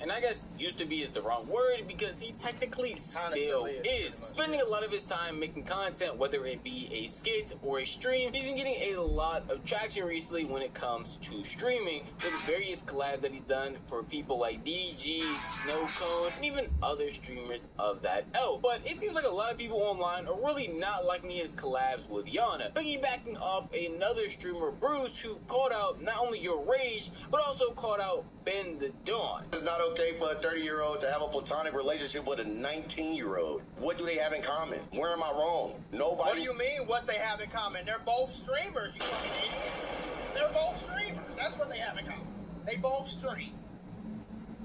and I guess used to be is the wrong word because he technically still is. Spending a lot of his time making content, whether it be a skit or a stream. He's been getting a lot of traction recently when it comes to streaming with various collabs that he's done for people like DG, Snowcone, and even other streamers of that ilk. But it seems like a lot of people online are really not liking his collabs with Yana. Piggybacking off another streamer, Bruce, who called out not only your rage, but also called out BenDaDonn. It's not okay for a 30-year-old to have a platonic relationship with a 19-year-old. What do they have in common? Where am I wrong? Nobody. What do you mean what they have in common? They're both streamers, you fucking idiot. They're both streamers. That's what they have in common. They both stream.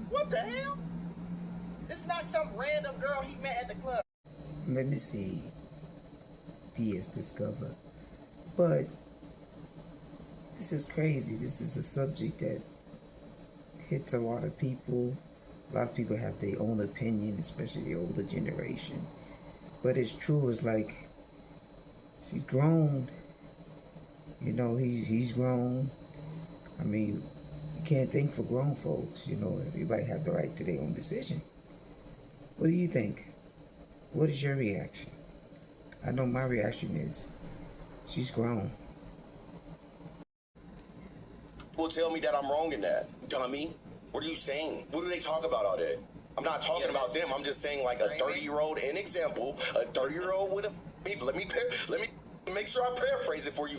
What the hell? It's not some random girl he met at the club. Let me see. BSdiscover. But this is crazy. This is a subject that hits a lot of people. A lot of people have their own opinion, especially the older generation. But it's true. It's like she's grown. You know, he's grown. I mean, you can't think for grown folks. You know, everybody have the right to their own decision. What do you think? What is your reaction? I know my reaction is she's grown. Will tell me that I'm wrong in that, dummy. What are you saying? What do they talk about all day? I'm not talking about them. I'm just saying like a 30-year-old, an example, a 30-year-old with a... Let me make sure I paraphrase it for you.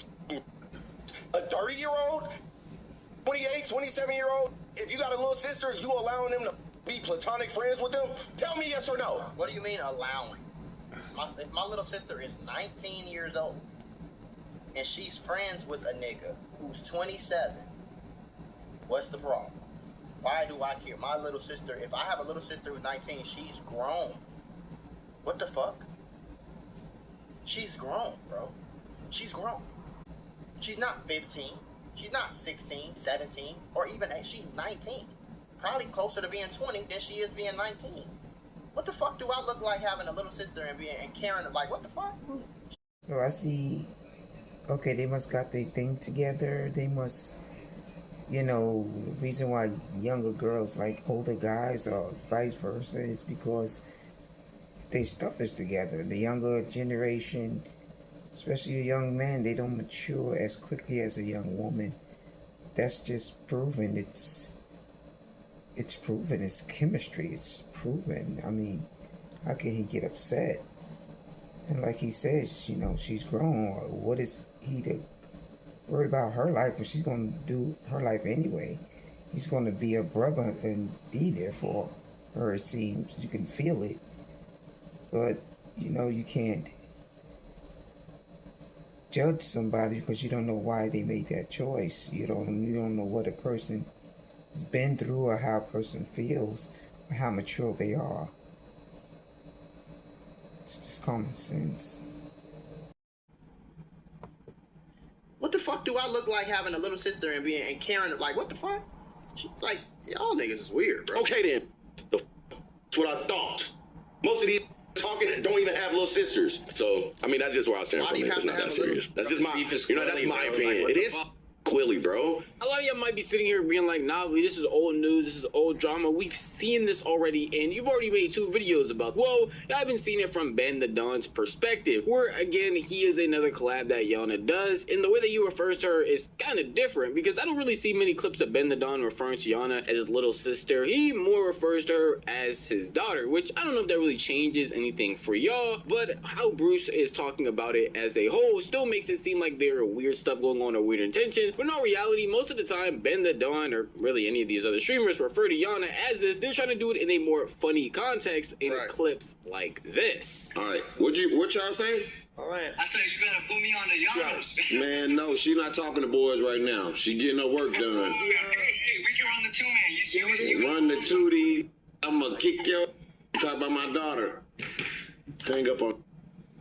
A 30-year-old, 28, 27-year-old, if you got a little sister, you allowing them to be platonic friends with them? Tell me yes or no. What do you mean allowing? If my little sister is 19 years old and she's friends with a nigga who's 27, what's the problem? Why do I care? My little sister, if I have a little sister who's 19, she's grown. What the fuck? She's grown, bro. She's grown. She's not 15. She's not 16, 17, or even, she's 19. Probably closer to being 20 than she is being 19. What the fuck do I look like having a little sister and caring, like, what the fuck? So I see, okay, they must got their thing together. They must, you know, the reason why younger girls like older guys or vice versa is because their stuff is together. The younger generation, especially a young man, they don't mature as quickly as a young woman. That's just proven. It's proven. It's chemistry. It's proven. I mean, how can he get upset? And like he says, you know, she's grown. What is he to worry about her life when she's going to do her life anyway? He's going to be a brother and be there for her, it seems. You can feel it. But, you know, you can't judge somebody because you don't know why they made that choice. You don't know what a person has been through or how a person feels or how mature they are. It's just common sense. What the fuck do I look like having a little sister and caring, like, what the fuck? Like, y'all niggas is weird, bro. Okay then. That's what I thought. Most of these talking don't even have little sisters. So, I mean, that's just where I stand from it. It's not that serious. That's just my, you know, that's my opinion. It is Quilly, bro. A lot of y'all might be sitting here being like, nah, this is old news, this is old drama. We've seen this already, and you've already made 2 videos about, well, I've been seeing it from BenDaDonn's perspective, where, again, he is another collab that Yana does, and the way that he refers to her is kind of different, because I don't really see many clips of BenDaDonn referring to Yana as his little sister. He more refers to her as his daughter, which I don't know if that really changes anything for y'all, but how Bruce is talking about it as a whole still makes it seem like there are weird stuff going on or weird intentions. But in all reality, most of the time, BenDaDonn, or really any of these other streamers, refer to Yana as this. They're trying to do it in a more funny context in clips like this. All right, what y'all say? All right. I said you better put me on the Yana. Man, no, she's not talking to boys right now. She getting her work done. Hey, we can run the 2-man. You Run the 2D. I'm gonna kick your talk about my daughter. Hang up on.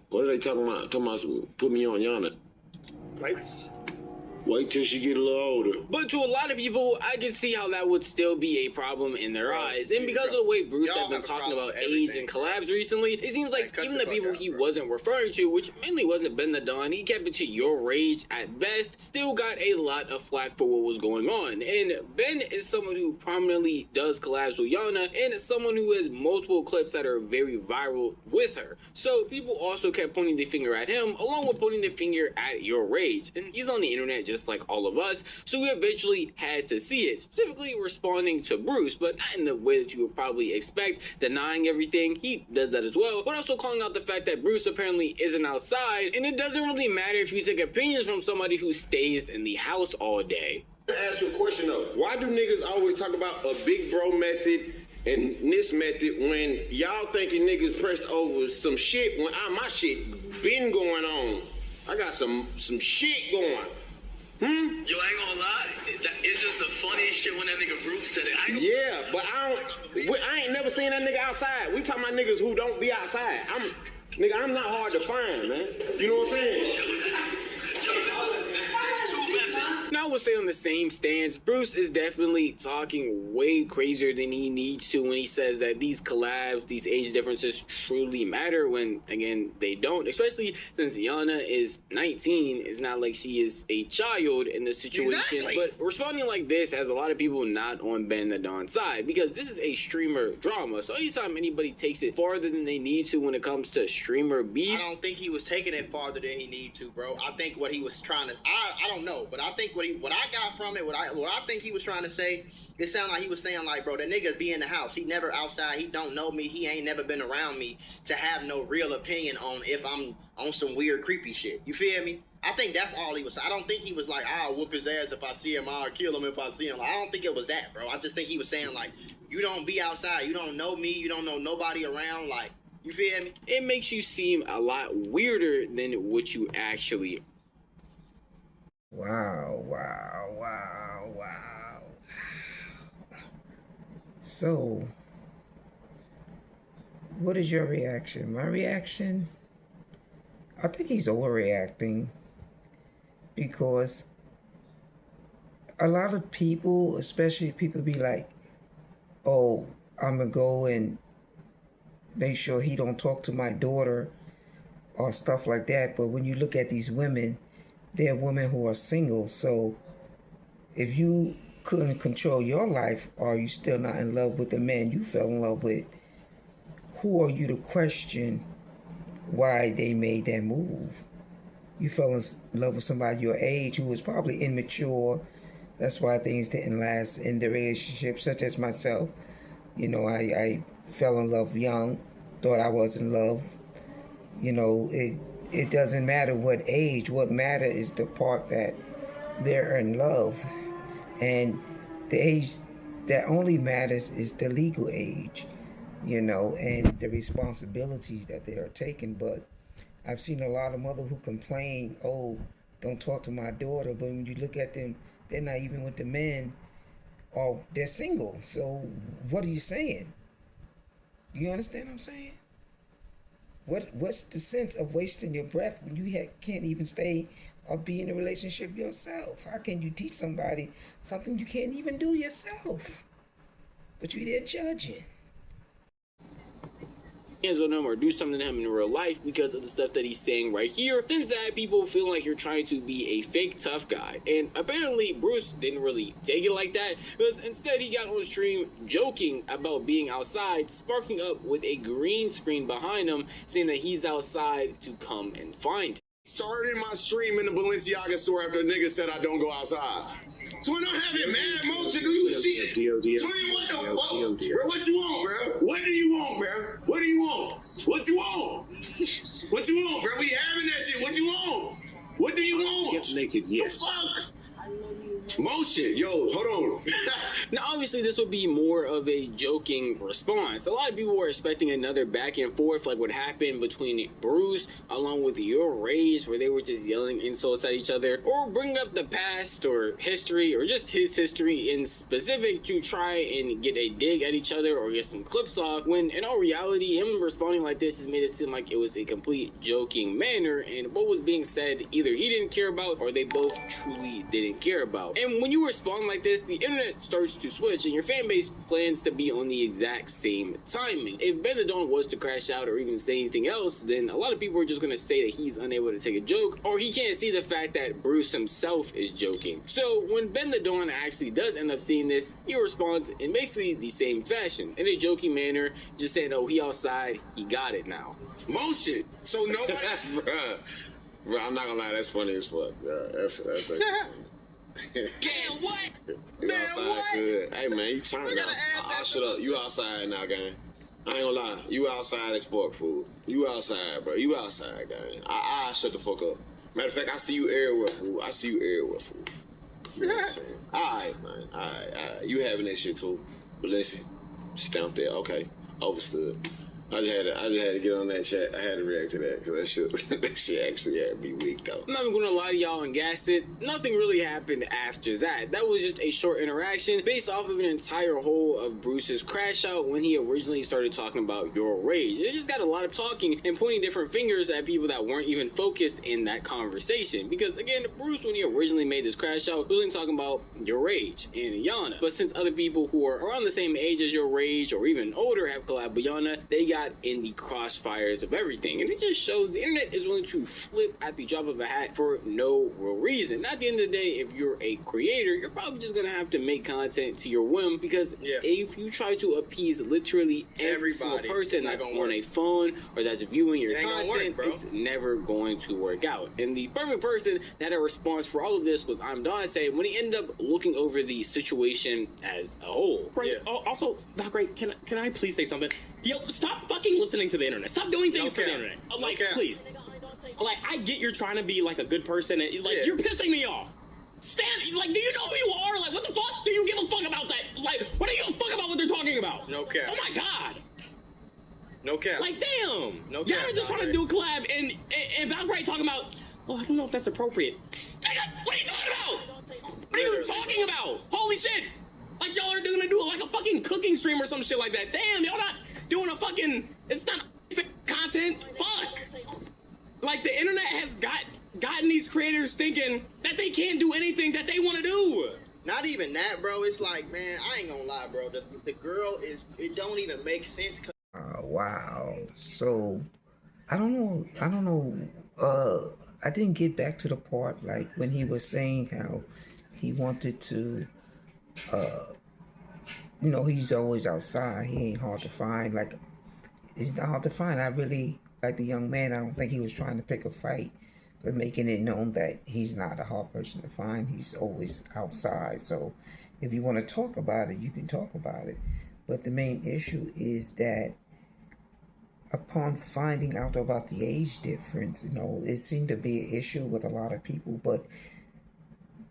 What are they talking about? Talking about put me on Yana. Lights. Wait till she get a little older. But to a lot of people, I can see how that would still be a problem in their eyes. And because of the way Bruce has been talking about age and collabs recently, it seems like even the people he wasn't referring to, which mainly wasn't BenDaDonn, he kept it to your rage at best, still got a lot of flack for what was going on. And Ben is someone who prominently does collabs with Yana, and someone who has multiple clips that are very viral with her. So people also kept pointing the finger at him, along with pointing the finger at your rage. And he's on the internet just like all of us, so we eventually had to see it, specifically responding to Bruce, but not in the way that you would probably expect, denying everything. He does that as well, but also calling out the fact that Bruce apparently isn't outside, and it doesn't really matter if you take opinions from somebody who stays in the house all day. I ask you a question though. Why do niggas always talk about a big bro method and this method when y'all thinking niggas pressed over some shit when my shit been going on? I got some shit going. Yo, I ain't gonna lie. It's just the funniest shit when that nigga Bruce said it. Yeah, but I ain't never seen that nigga outside. We talking about niggas who don't be outside. I'm not hard to find, man. You know what I'm saying? Now I would say on the same stance, Bruce is definitely talking way crazier than he needs to when he says that these collabs, these age differences truly matter when, again, they don't. Especially since Yana is 19. It's not like she is a child in this situation. Exactly. But responding like this has a lot of people not on BenDaDonn's side, because this is a streamer drama. So anytime anybody takes it farther than they need to when it comes to streamer beef, I don't think he was taking it farther than he needed to, bro. I think what he was trying to, I don't know, but I think what I got from it, what I think he was trying to say, it sounded like he was saying like, bro, that nigga be in the house. He never outside. He don't know me. He ain't never been around me to have no real opinion on if I'm on some weird creepy shit. You feel me? I think that's all he was. I don't think he was like, I'll whoop his ass if I see him. I'll kill him if I see him. I don't think it was that, bro. I just think he was saying like, you don't be outside. You don't know me. You don't know nobody around. Like, you feel me? it makes you seem a lot weirder than what you actually are. Wow. So, what is your reaction? My reaction? I think he's overreacting, because a lot of people, especially people, be like, oh, I'm gonna go and make sure he don't talk to my daughter or stuff like that. But when you look at these women, they're women who are single. So if you couldn't control your life, or you still not in love with the man you fell in love with, who are you to question why they made that move? You fell in love with somebody your age who was probably immature. That's why things didn't last in the relationship, such as myself. You know, I fell in love young, thought I was in love. You know, it doesn't matter what age. What matters is the part that they're in love. And the age that only matters is the legal age, you know, and the responsibilities that they are taking. But I've seen a lot of mothers who complain, oh, don't talk to my daughter. But when you look at them, they're not even with the men, or they're single. So what are you saying? You understand what I'm saying? What's the sense of wasting your breath when you can't even stay or be in a relationship yourself? How can you teach somebody something you can't even do yourself? But you're there judging. Hands on him or do something to him in real life because of the stuff that he's saying right here, then that people feel like you're trying to be a fake tough guy. And apparently Bruce didn't really take it like that, because instead he got on stream joking about being outside, sparking up with a green screen behind him, saying that he's outside to come and find him. Started my stream in the Balenciaga store after a nigga said I don't go outside. So I don't have it, man. Motion, do you see it? Twin, what the fuck? Bro, what you want, bro? What do you want, bro? What do you want? What you want? What you want, bro? We having that shit. What you want? What do you want? Get naked, yes. The fuck? I love you. Motion, yo, hold on. Now, obviously, this would be more of a joking response. A lot of people were expecting another back and forth like what happened between Bruce along with Your Rage, where they were just yelling insults at each other, or bring up the past or history or just his history in specific to try and get a dig at each other or get some clips off, when in all reality, him responding like this has made it seem like it was a complete joking manner, and what was being said either he didn't care about or they both truly didn't care about. And when you respond like this, the internet starts to switch and your fan base plans to be on the exact same timing. If BenDaDonn was to crash out or even say anything else, then a lot of people are just going to say that he's unable to take a joke, or he can't see the fact that Bruce himself is joking. So when BenDaDonn actually does end up seeing this, he responds in basically the same fashion, in a joking manner, just saying, oh, he outside, he got it now. Motion. So nobody... Bruh, I'm not gonna lie, that's funny as fuck. That's Damn, what? You outside good. Hey man, you turn up. Shut up. You outside now, gang. I ain't gonna lie. You outside as fuck, fool. You outside, bro. You outside, gang. I shut the fuck up. Matter of fact, I see you everywhere, fool. I see you everywhere, fool. You know what I'm saying? Alright, man. Alright. You having that shit too. But listen, stamp there. Okay. Overstood. I just had to get on that chat. I had to react to that because that shit actually had me weak though. I'm not even gonna lie to y'all and gas it. Nothing really happened after that. That was just a short interaction based off of an entire whole of Bruce's crash out when he originally started talking about Your Rage. It just got a lot of talking and pointing different fingers at people that weren't even focused in that conversation. Because again, Bruce, when he originally made this crash out, was only talking about Your Rage and Yana. But since other people who are around the same age as Your Rage or even older have collabed with Yana, they got in the crossfires of everything, and it just shows the internet is willing to flip at the drop of a hat for no real reason. At the end of the day, if you're a creator, you're probably just gonna have to make content to your whim, because if you try to appease literally every single person that's on a phone or that's viewing your content, it's never going to work out. And the perfect person that had a response for all of this was Dante when he ended up looking over the situation as a whole. Right. Yeah. Also, Doc Ray, can I please say something? Yo, stop fucking listening to the internet. Stop doing things for the internet. Like, please. Like, I get you're trying to be like a good person, and like you're pissing me off. Like, do you know who you are? Like, what the fuck? Do you give a fuck about that? Like, what do you give a fuck about what they're talking about? No cap. Oh my god. No cap. Like, damn. No cap. Y'all are just trying to do a collab, and Doc Ray talking about, oh, I don't know if that's appropriate. What are you talking about? What are you talking about? Holy shit. Like, y'all are gonna do like a fucking cooking stream or some shit like that. Damn, y'all not doing a fucking, it's not content. Fuck. Like, the internet has gotten these creators thinking that they can't do anything that they want to do. Not even that, bro. It's like, man, I ain't gonna lie, bro. The girl is, it don't even make sense. Wow. So, I don't know. I didn't get back to the part, like, when he was saying how he wanted to, you know, he's always outside. He ain't hard to find. Like, he's not hard to find. I really, like the young man, I don't think he was trying to pick a fight, but making it known that he's not a hard person to find. He's always outside. So if you want to talk about it, you can talk about it. But the main issue is that upon finding out about the age difference, you know, it seemed to be an issue with a lot of people. But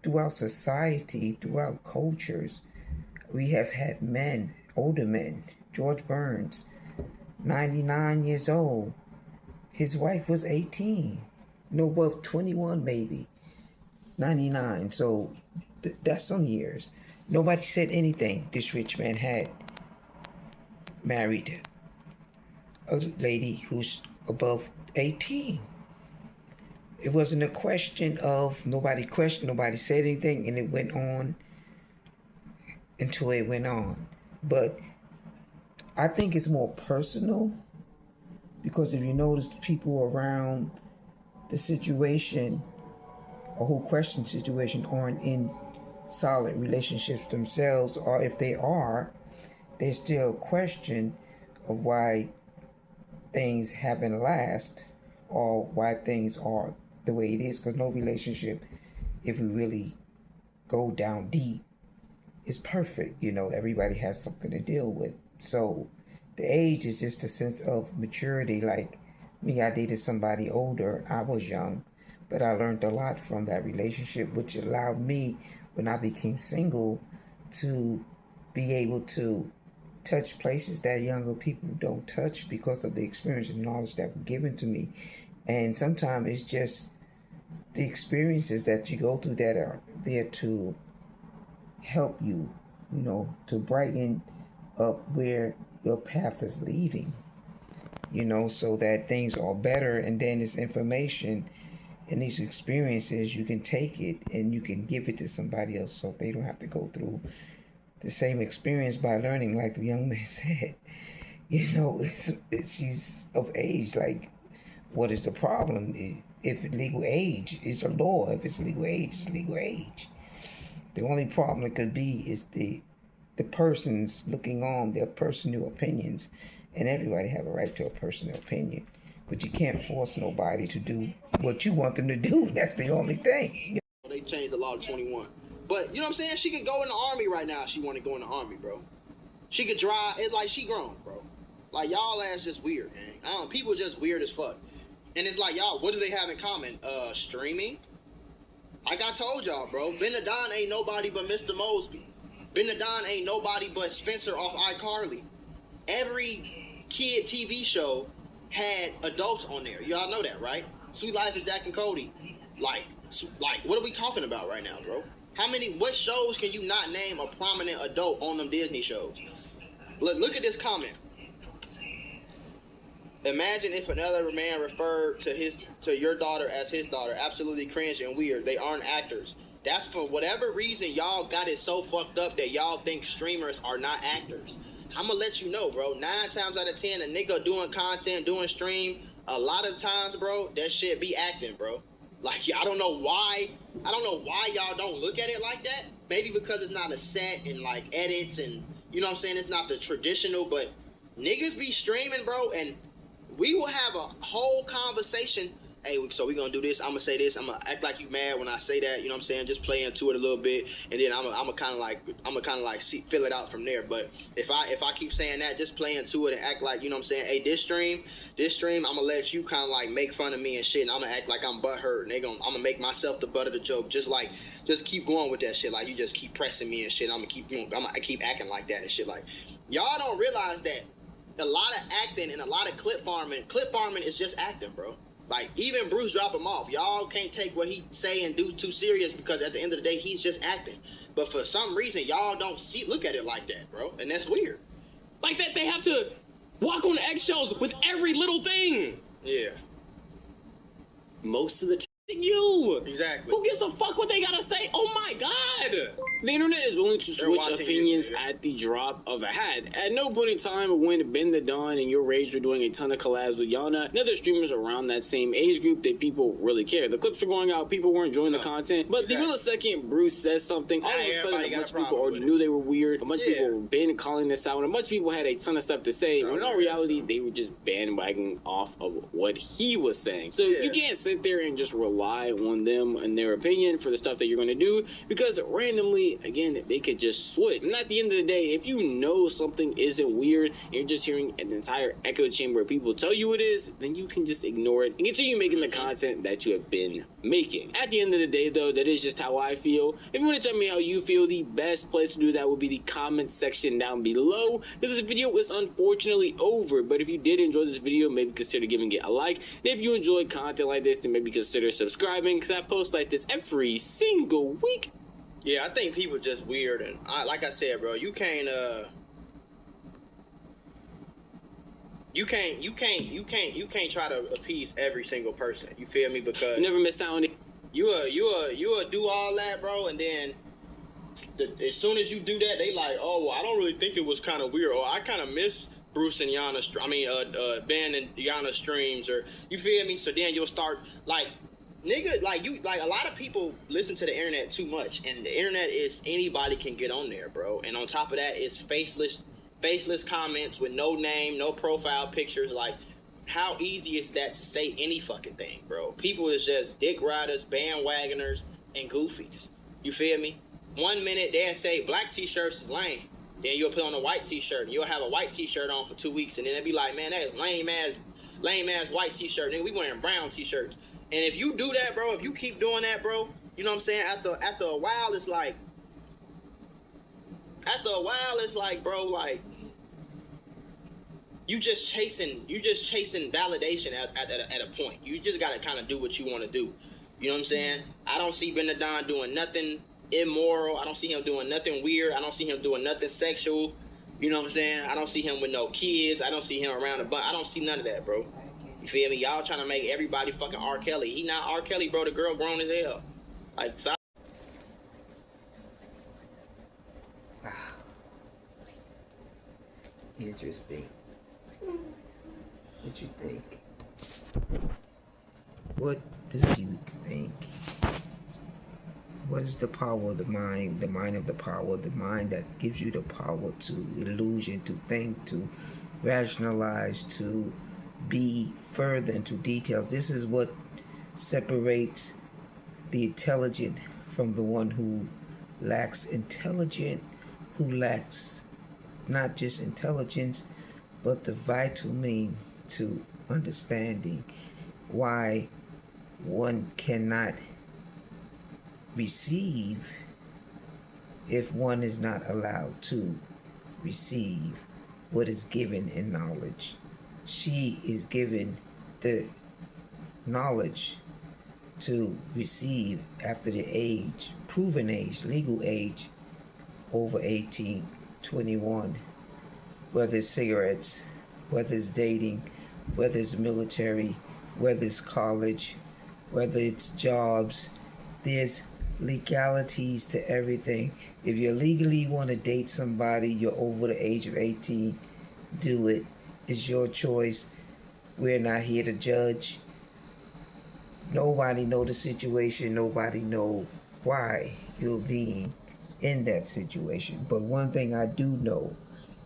throughout society, throughout cultures, we have had men, older men. George Burns, 99 years old. His wife was 18. No, well, 21 maybe. 99. So that's some years. Nobody said anything. This rich man had married a lady who's above 18. It wasn't a question of, nobody questioned, nobody said anything, and it went on until it went on. But I think it's more personal, because if you notice, the people around the situation or who question the situation aren't in solid relationships themselves, or if they are, there's still a question of why things haven't last or why things are the way it is. Because no relationship, if we really go down deep, is perfect. You know, everybody has something to deal with. So the age is just a sense of maturity. Like me, I dated somebody older. I was young, but I learned a lot from that relationship, which allowed me when I became single to be able to touch places that younger people don't touch because of the experience and knowledge that were given to me. And sometimes it's just the experiences that you go through that are there to help you, you know, to brighten up where your path is leading, you know, so that things are better. And then this information and these experiences, you can take it and you can give it to somebody else so they don't have to go through the same experience by learning, like the young man said. You know, she's of age. Like, what is the problem? If legal age is a law, if it's legal age, it's legal age. The only problem it could be is the persons looking on, their personal opinions, and everybody have a right to a personal opinion. But you can't force nobody to do what you want them to do. That's the only thing. They changed the law to 21. But, you know what I'm saying? She could go in the Army right now if she want to go in the Army, bro. She could drive. It's like she grown, bro. Like, y'all ass just weird, man. I don't know. People just weird as fuck. And it's like, y'all, what do they have in common? Streaming? Like I told y'all, bro. BenDaDonn ain't nobody but Mr. Mosby. BenDaDonn ain't nobody but Spencer off iCarly. Every kid TV show had adults on there. Y'all know that, right? Sweet Life is Zach and Cody. Like, what are we talking about right now, bro? What shows can you not name a prominent adult on them Disney shows? Look at this comment. Imagine if another man referred to your daughter as his daughter. Absolutely cringe and weird. They aren't actors. That's for whatever reason y'all got it so fucked up that y'all think streamers are not actors. I'm gonna let you know, bro. 9 times out of 10, a nigga doing content, doing stream, a lot of times, bro, that shit be acting, bro. Like, I don't know why y'all don't look at it like that. Maybe because it's not a set and, like, edits and, you know what I'm saying? It's not the traditional, but niggas be streaming, bro, and we will have a whole conversation. Hey, so we gonna do this. I'm gonna say this. I'm gonna act like you mad when I say that. You know what I'm saying? Just play into it a little bit, and then I'm gonna kind of like fill it out from there. But if I keep saying that, just play into it and act like, you know what I'm saying? Hey, this stream, I'm gonna let you kind of like make fun of me and shit, and I'm gonna act like I'm butthurt, and I'm gonna make myself the butt of the joke. Just keep going with that shit. Like, you just keep pressing me and shit. I'm gonna keep acting like that and shit. Like, y'all don't realize that a lot of acting and a lot of clip farming is just acting, bro. Like, even BruceDropEmOff, y'all can't take what he say and do too serious because at the end of the day, he's just acting. But for some reason, y'all don't look at it like that, bro. And that's weird. Like that, they have to walk on eggshells with every little thing. Yeah. Most of the time. You exactly. Who gives a fuck what they gotta say? Oh my god! The internet is willing to switch opinions at the drop of a hat. At no point in time when BenDaDonn and your rage were doing a ton of collabs with Yana and other streamers around that same age group did people really care. The clips were going out, people were enjoying the content, but the millisecond Bruce says something, all of a sudden a bunch of people already knew they were weird, a bunch of people were been calling this out, and a bunch of people had a ton of stuff to say, when in all reality, they were just bandwagging off of what he was saying. So you can't sit there and just rely on them and their opinion for the stuff that you're going to do, because randomly, again, they could just switch. And at the end of the day, if you know something isn't weird and you're just hearing an entire echo chamber of people tell you it is, then you can just ignore it and continue making the content that you have been making. At the end of the day, though, that is just how I feel. If you want to tell me how you feel, the best place to do that would be the comment section down below, because this video is unfortunately over. But if you did enjoy this video, maybe consider giving it a like. And if you enjoy content like this, then maybe consider subscribing, because I post like this every single week. Yeah, I think people just weird, and like I said, bro, you can't try to appease every single person. You feel me? Because never miss out on it. You do all that, bro, and then as soon as you do that, they like, oh, well, I don't really think it was kind of weird, or I kind of miss Bruce and Yana, Ben and Yana streams, or you feel me? So then you'll start like, nigga, like a lot of people listen to the internet too much, and the internet is anybody can get on there, bro. And on top of that, it's faceless comments with no name, no profile pictures. Like, how easy is that to say any fucking thing, bro? People is just dick riders, bandwagoners, and goofies. You feel me? 1 minute they'll say black t-shirts is lame. Then you'll put on a white t-shirt, and you'll have a white t-shirt on for 2 weeks, and then they'll be like, man, that lame ass white t-shirt. Nigga, we wearing brown t-shirts. And if you do that, bro, if you keep doing that, bro, you know what I'm saying? After a while, it's like, after a while, it's like, bro, like, you just chasing validation at a point. You just gotta kind of do what you want to do. You know what I'm saying? I don't see BenDaDonn doing nothing immoral. I don't see him doing nothing weird. I don't see him doing nothing sexual. You know what I'm saying? I don't see him with no kids. I don't see him around a bunch. I don't see none of that, bro. You feel me? Y'all trying to make everybody fucking R. Kelly. He not R. Kelly, bro. The girl grown as hell. Like, stop. Wow. Interesting. What you think? What do you think? What is the power of the mind? The mind of the power, the mind that gives you the power to illusion, to think, to rationalize, to be further into details. This is what separates the intelligent from the one who lacks intelligence, who lacks not just intelligence, but the vital mean to understanding why one cannot receive if one is not allowed to receive what is given in knowledge. She is given the knowledge to receive after the age, proven age, legal age, over 18, 21, whether it's cigarettes, whether it's dating, whether it's military, whether it's college, whether it's jobs. There's legalities to everything. If you legally want to date somebody, you're over the age of 18, do it. It's your choice. We're not here to judge. Nobody know the situation. Nobody know why you're being in that situation. But one thing I do know,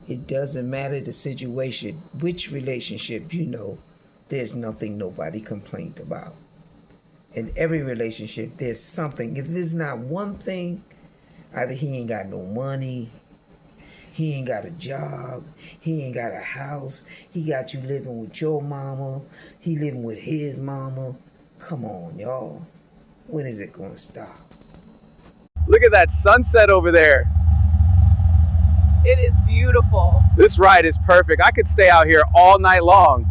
it doesn't matter the situation, which relationship, you know, there's nothing nobody complained about. In every relationship, there's something. If there's not one thing, either he ain't got no money, he ain't got a job, he ain't got a house, he got you living with your mama, he living with his mama. Come on, y'all. When is it gonna stop? Look at that sunset over there. It is beautiful. This ride is perfect. I could stay out here all night long.